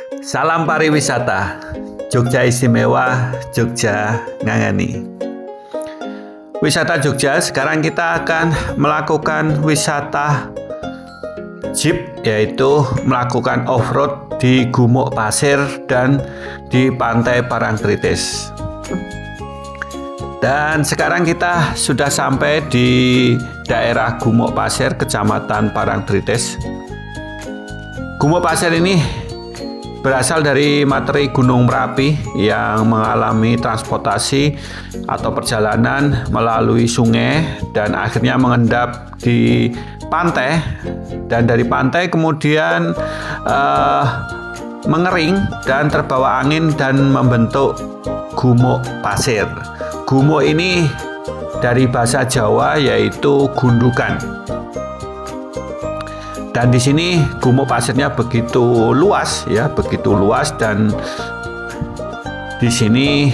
Salam pariwisata, Jogja istimewa, Jogja ngangeni. Wisata Jogja, sekarang kita akan melakukan wisata jeep, yaitu melakukan off-road di Gumuk Pasir dan di Pantai Parangtritis. Dan sekarang kita sudah sampai di daerah Gumuk Pasir, Kecamatan Parangtritis. Gumuk Pasir ini berasal dari materi Gunung Merapi yang mengalami transportasi atau perjalanan melalui sungai dan akhirnya mengendap di pantai, dan dari pantai kemudian mengering dan terbawa angin dan membentuk gumuk pasir. Gumuk ini dari bahasa Jawa yaitu gundukan. Dan di sini gumuk pasirnya begitu luas dan di sini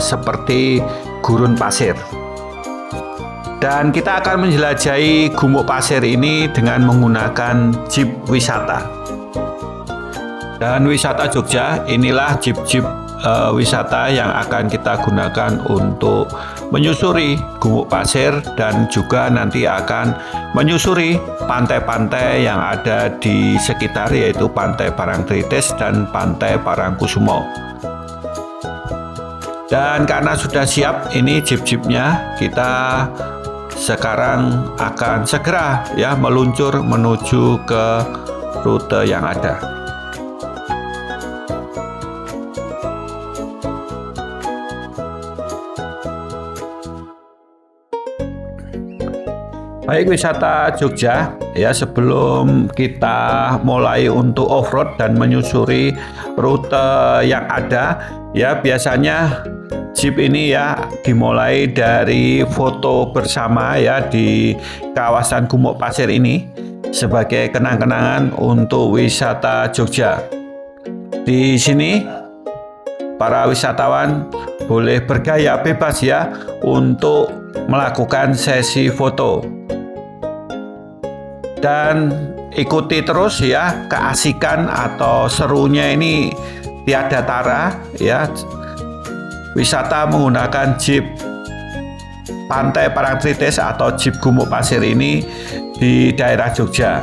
seperti gurun pasir. Dan kita akan menjelajahi gumuk pasir ini dengan menggunakan jeep wisata. Dan wisata Jogja, inilah jeep-jeep wisata yang akan kita gunakan untuk menyusuri gumuk pasir dan juga nanti akan menyusuri pantai-pantai yang ada di sekitar, yaitu Pantai Parangtritis dan Pantai Parangkusumo. Dan karena sudah siap ini jeep-jeepnya, kita sekarang akan segera meluncur menuju ke rute yang ada. Baik, wisata Jogja sebelum kita mulai untuk off-road dan menyusuri rute yang ada, biasanya jeep ini dimulai dari foto bersama di kawasan Gumuk Pasir ini sebagai kenang-kenangan untuk wisata Jogja. Di sini para wisatawan boleh bergaya bebas untuk melakukan sesi foto. Dan ikuti terus keasikan atau serunya ini tiada tara wisata menggunakan jeep Pantai Parangtritis atau jeep Gumuk Pasir ini di daerah Jogja.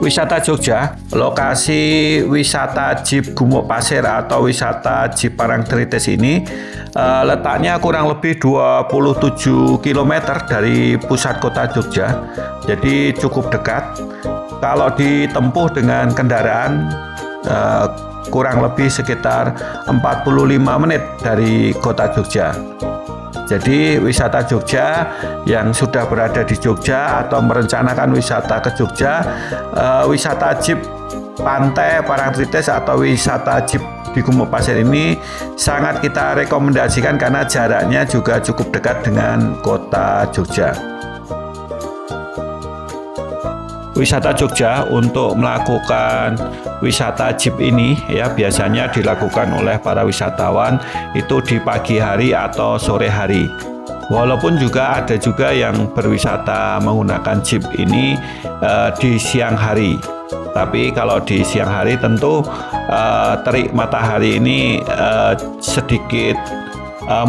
Wisata Jogja, lokasi wisata jeep Gumuk Pasir atau wisata jeep Parangtritis ini letaknya kurang lebih 27 km dari pusat kota Jogja, jadi cukup dekat. Kalau ditempuh dengan kendaraan kurang lebih sekitar 45 menit dari kota Jogja. Jadi wisata Jogja yang sudah berada di Jogja atau merencanakan wisata ke Jogja, wisata jeep Pantai Parangtritis atau wisata jeep di Gumuk Pasir ini sangat kita rekomendasikan karena jaraknya juga cukup dekat dengan kota Jogja. Wisata Jogja untuk melakukan wisata jeep ini biasanya dilakukan oleh para wisatawan itu di pagi hari atau sore hari. Walaupun juga ada juga yang berwisata menggunakan jeep ini di siang hari. Tapi kalau di siang hari tentu terik matahari ini sedikit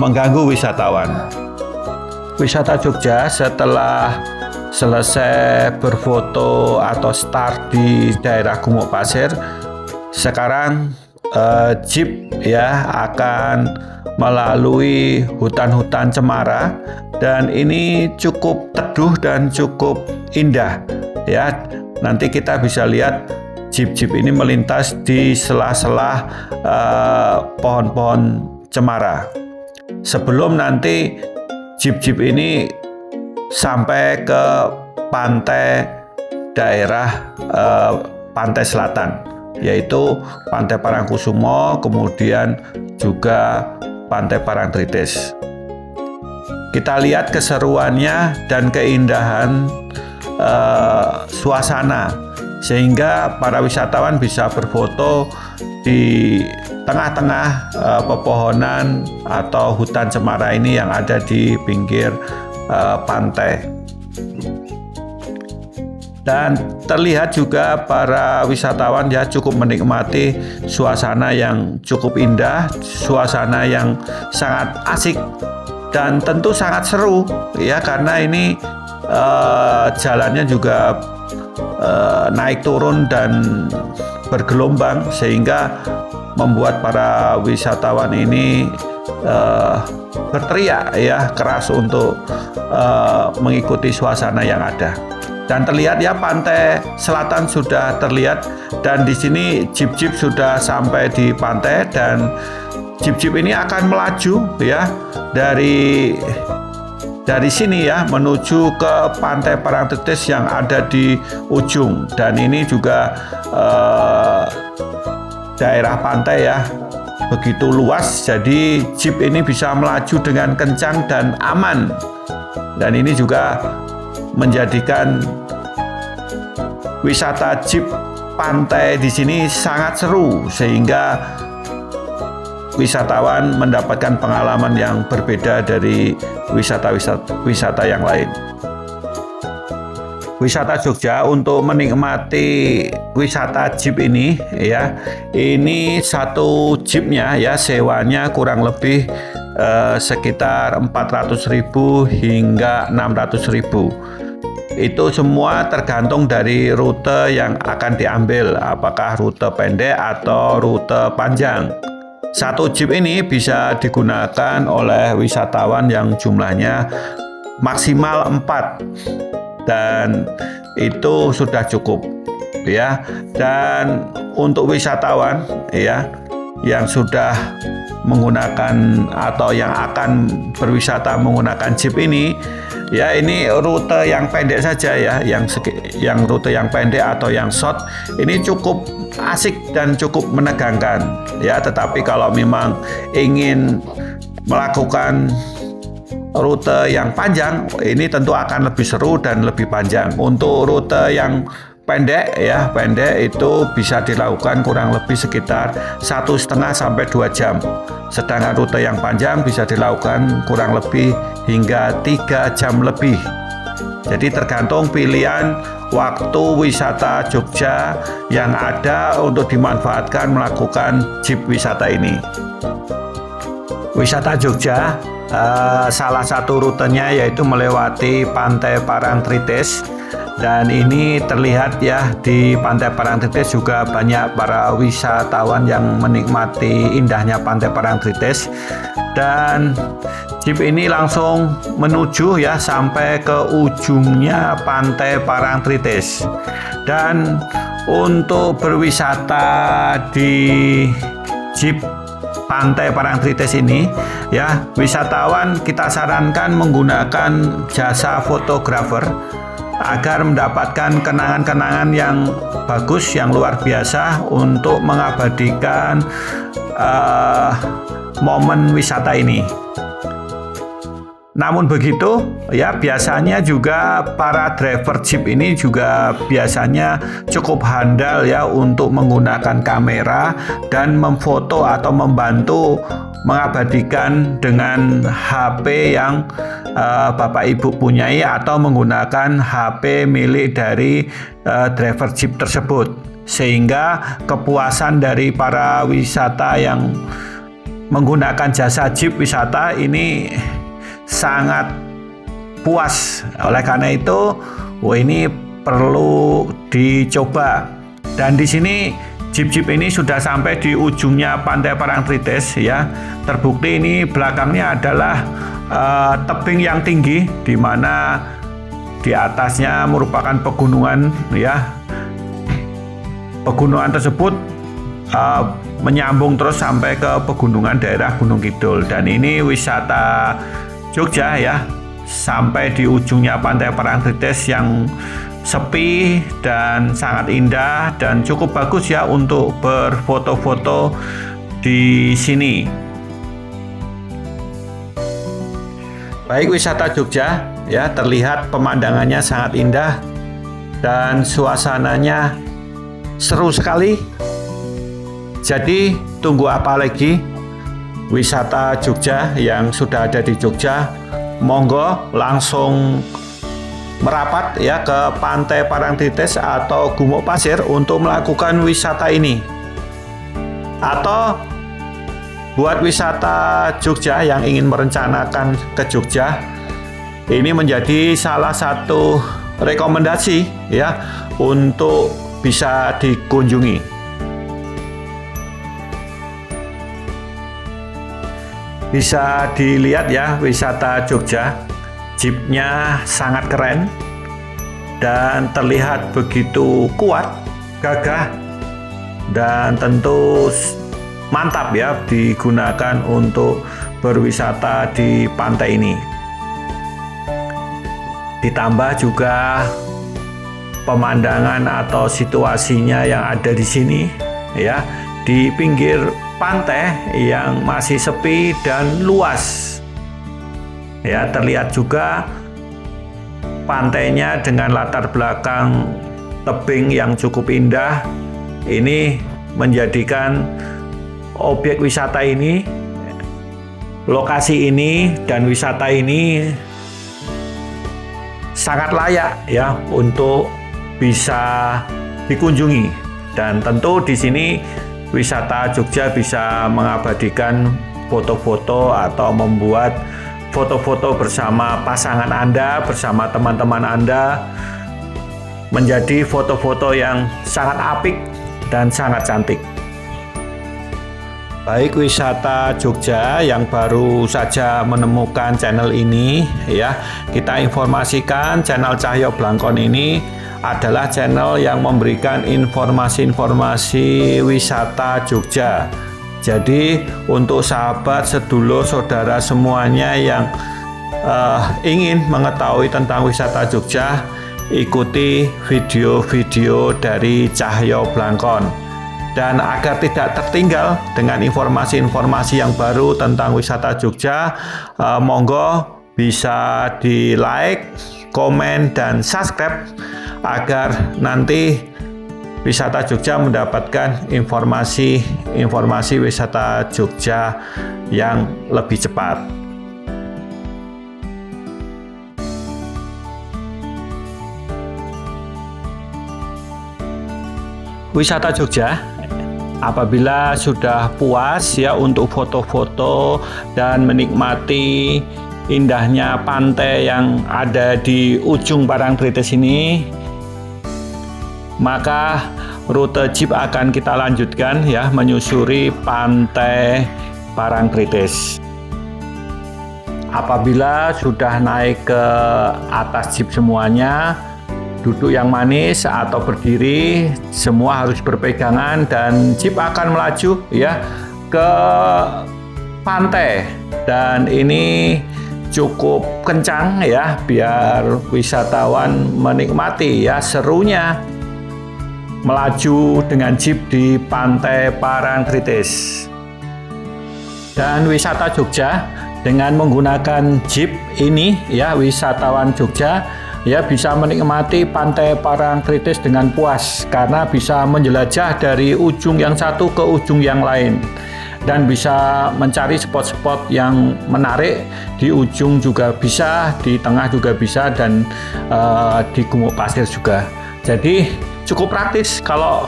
mengganggu wisatawan. Wisata Jogja setelah selesai berfoto atau start di daerah Gumuk Pasir, sekarang jeep akan melalui hutan-hutan cemara, dan ini cukup teduh dan cukup indah Nanti kita bisa lihat jeep-jeep ini melintas di sela-sela pohon-pohon cemara. Sebelum nanti jeep-jeep ini sampai ke pantai daerah pantai selatan, yaitu Pantai Parangkusumo, kemudian juga Pantai Parangtritis. Kita lihat keseruannya dan keindahan suasana, sehingga para wisatawan bisa berfoto di tengah-tengah pepohonan atau hutan cemara ini yang ada di pinggir pantai. Dan terlihat juga para wisatawan ya cukup menikmati suasana yang cukup indah, suasana yang sangat asik dan tentu sangat seru ya, karena ini jalannya juga naik turun dan bergelombang sehingga membuat para wisatawan ini berteriak ya keras untuk mengikuti suasana yang ada. Dan terlihat ya pantai selatan sudah terlihat, dan di sini jeep-jeep sudah sampai di pantai, dan jeep-jeep ini akan melaju ya dari sini ya menuju ke pantai Parangtritis yang ada di ujung. Dan ini juga daerah pantai ya begitu luas, jadi jeep ini bisa melaju dengan kencang dan aman. Dan ini juga menjadikan wisata jeep pantai di sini sangat seru, sehingga wisatawan mendapatkan pengalaman yang berbeda dari wisata yang lain. Wisata Jogja untuk menikmati wisata jeep ini ya, ini satu jeepnya ya sewanya kurang lebih sekitar 400.000 hingga 600.000. Itu semua tergantung dari rute yang akan diambil, apakah rute pendek atau rute panjang. Satu jeep ini bisa digunakan oleh wisatawan yang jumlahnya maksimal 4, dan itu sudah cukup ya. Dan untuk wisatawan ya yang sudah menggunakan atau yang akan berwisata menggunakan jeep ini ya, ini rute yang pendek saja ya, yang rute yang pendek atau yang short ini cukup asik dan cukup menegangkan ya. Tetapi kalau memang ingin melakukan rute yang panjang, ini tentu akan lebih seru dan lebih panjang. Untuk rute yang pendek ya, pendek itu bisa dilakukan kurang lebih sekitar 1,5 sampai 2 jam. Sedangkan rute yang panjang bisa dilakukan kurang lebih hingga 3 jam lebih. Jadi tergantung pilihan waktu wisata Jogja yang ada untuk dimanfaatkan melakukan jeep wisata ini. Wisata Jogja salah satu rutenya yaitu melewati Pantai Parangtritis. Dan ini terlihat ya, di Pantai Parangtritis juga banyak para wisatawan yang menikmati indahnya Pantai Parangtritis. Dan jeep ini langsung menuju ya sampai ke ujungnya Pantai Parangtritis. Dan untuk berwisata di jeep Pantai Parangtritis ini ya, wisatawan kita sarankan menggunakan jasa fotografer agar mendapatkan kenangan-kenangan yang bagus, yang luar biasa untuk mengabadikan momen wisata ini. Namun begitu ya, biasanya juga para driver jeep ini juga biasanya cukup handal ya untuk menggunakan kamera dan memfoto atau membantu mengabadikan dengan HP yang Bapak Ibu punyai atau menggunakan HP milik dari driver jeep tersebut, sehingga kepuasan dari para wisata yang menggunakan jasa jeep wisata ini sangat puas. Oleh karena itu, ini perlu dicoba. Dan di sini jeep-jeep ini sudah sampai di ujungnya Pantai Parangtritis ya. Terbukti ini belakangnya adalah tebing yang tinggi, di mana di atasnya merupakan pegunungan ya. Pegunungan tersebut menyambung terus sampai ke pegunungan daerah Gunung Kidul. Dan ini wisata Jogja ya, sampai di ujungnya Pantai Parangtritis yang sepi dan sangat indah dan cukup bagus ya untuk berfoto-foto di sini. Baik, wisata Jogja ya, terlihat pemandangannya sangat indah dan suasananya seru sekali. Jadi tunggu apa lagi? Wisata Jogja yang sudah ada di Jogja, monggo langsung merapat ya ke Pantai Parangtritis atau Gumuk Pasir untuk melakukan wisata ini. Atau buat wisata Jogja yang ingin merencanakan ke Jogja, ini menjadi salah satu rekomendasi ya untuk bisa dikunjungi. Bisa dilihat ya wisata Jogja, jeepnya sangat keren dan terlihat begitu kuat, gagah, dan tentu mantap ya digunakan untuk berwisata di pantai ini. Ditambah juga pemandangan atau situasinya yang ada di sini ya, di pinggir pantai yang masih sepi dan luas. Ya, terlihat juga pantainya dengan latar belakang tebing yang cukup indah. Ini menjadikan objek wisata ini, lokasi ini dan wisata ini sangat layak ya untuk bisa dikunjungi. Dan tentu di sini wisata Jogja bisa mengabadikan foto-foto atau membuat foto-foto bersama pasangan Anda, bersama teman-teman Anda, menjadi foto-foto yang sangat apik dan sangat cantik. Baik wisata Jogja yang baru saja menemukan channel ini ya, kita informasikan channel Cahyo Blangkon ini adalah channel yang memberikan informasi-informasi wisata Jogja. Jadi untuk sahabat, sedulur, saudara semuanya yang ingin mengetahui tentang wisata Jogja, ikuti video-video dari Cahyo Blangkon. Dan agar tidak tertinggal dengan informasi-informasi yang baru tentang wisata Jogja, monggo bisa di like, komen, dan subscribe agar nanti wisata Jogja mendapatkan informasi wisata Jogja yang lebih cepat. Wisata Jogja, apabila sudah puas ya untuk foto-foto dan menikmati indahnya pantai yang ada di ujung Parangtritis ini, maka rute jeep akan kita lanjutkan ya menyusuri Pantai Parangtritis. Apabila sudah naik ke atas jeep semuanya, duduk yang manis atau berdiri, semua harus berpegangan dan jeep akan melaju ya ke pantai. Dan ini cukup kencang ya biar wisatawan menikmati ya serunya melaju dengan jeep di Pantai Parangtritis. Dan wisata Jogja dengan menggunakan jeep ini ya, wisatawan Jogja ya bisa menikmati Pantai Parangtritis dengan puas karena bisa menjelajah dari ujung yang satu ke ujung yang lain dan bisa mencari spot-spot yang menarik. Di ujung juga bisa, di tengah juga bisa, dan di Gumuk Pasir juga. Jadi cukup praktis kalau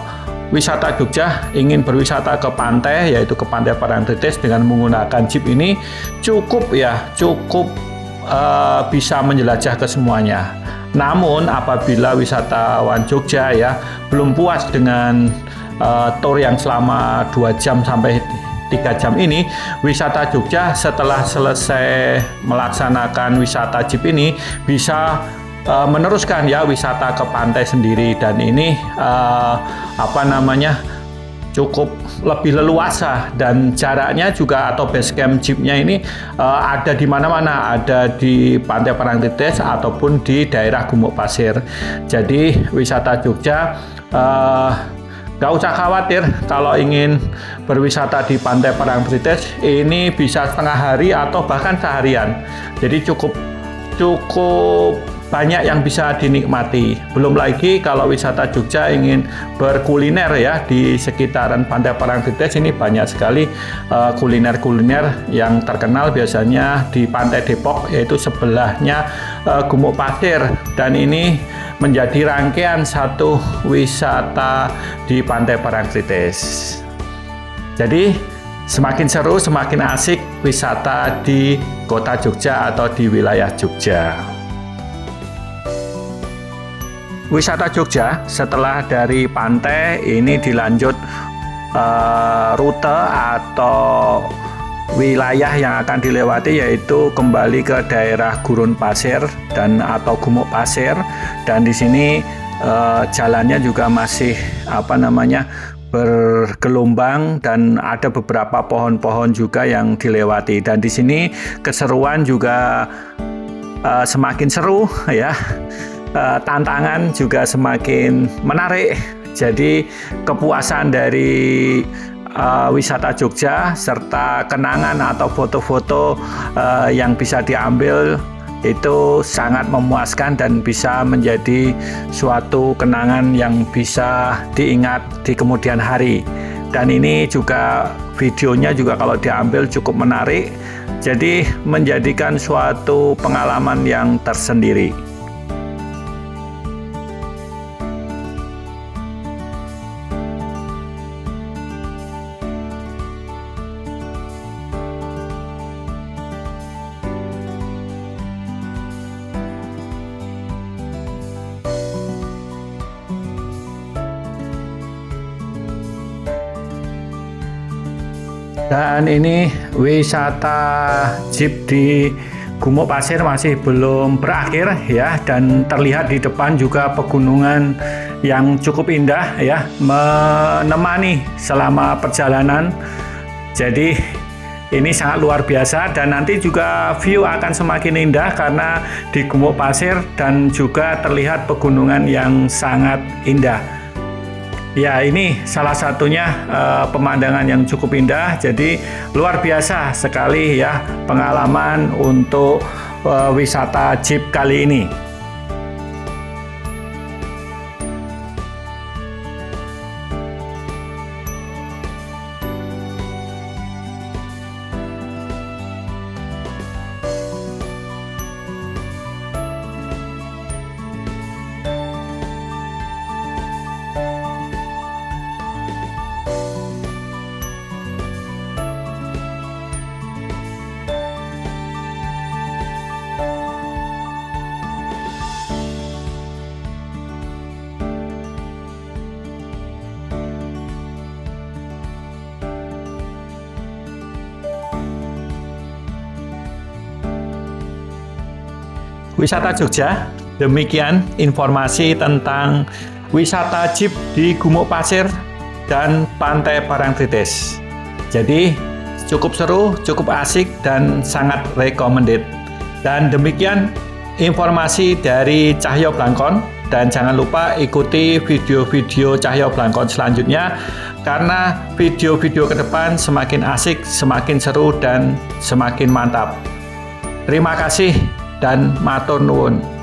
wisata Jogja ingin berwisata ke pantai, yaitu ke Pantai Parangtritis dengan menggunakan jeep ini cukup bisa menjelajah ke semuanya. Namun apabila wisatawan Jogja ya belum puas dengan tour yang selama 2 jam sampai 3 jam ini, wisata Jogja setelah selesai melaksanakan wisata jeep ini bisa meneruskan ya wisata ke pantai sendiri, dan ini cukup lebih leluasa, dan jaraknya juga atau base camp jeepnya ini ada di mana-mana, ada di Pantai Parangtritis ataupun di daerah Gumuk Pasir. Jadi wisata Jogja gak usah khawatir kalau ingin berwisata di Pantai Parangtritis, ini bisa setengah hari atau bahkan seharian. Jadi cukup banyak yang bisa dinikmati. Belum lagi kalau wisata Jogja ingin berkuliner ya, di sekitaran Pantai Parangtritis ini banyak sekali kuliner-kuliner yang terkenal biasanya di Pantai Depok, yaitu sebelahnya Gumuk Pasir, dan ini menjadi rangkaian satu wisata di Pantai Parangtritis. Jadi semakin seru, semakin asik wisata di kota Jogja atau di wilayah Jogja. Wisata Jogja setelah dari pantai ini dilanjut rute atau wilayah yang akan dilewati, yaitu kembali ke daerah Gurun Pasir dan atau Gumuk Pasir, dan di sini jalannya juga masih bergelombang dan ada beberapa pohon-pohon juga yang dilewati, dan di sini keseruan juga semakin seru ya. Tantangan juga semakin menarik. Jadi kepuasan dari wisata Jogja serta kenangan atau foto-foto yang bisa diambil itu sangat memuaskan dan bisa menjadi suatu kenangan yang bisa diingat di kemudian hari. Dan ini juga videonya juga kalau diambil cukup menarik, jadi menjadikan suatu pengalaman yang tersendiri. Dan ini wisata jeep di Gumuk Pasir masih belum berakhir ya, dan terlihat di depan juga pegunungan yang cukup indah ya, menemani selama perjalanan. Jadi ini sangat luar biasa, dan nanti juga view akan semakin indah karena di Gumuk Pasir dan juga terlihat pegunungan yang sangat indah. Ya, ini salah satunya pemandangan yang cukup indah. Jadi luar biasa sekali ya pengalaman untuk wisata jeep kali ini. Wisata Jogja, demikian informasi tentang wisata jeep di Gumuk Pasir dan Pantai Parangtritis. Jadi cukup seru, cukup asik, dan sangat recommended. Dan demikian informasi dari Cahyo Blangkon, dan jangan lupa ikuti video-video Cahyo Blangkon selanjutnya, karena video-video ke depan semakin asik, semakin seru, dan semakin mantap. Terima kasih dan matur nuwun.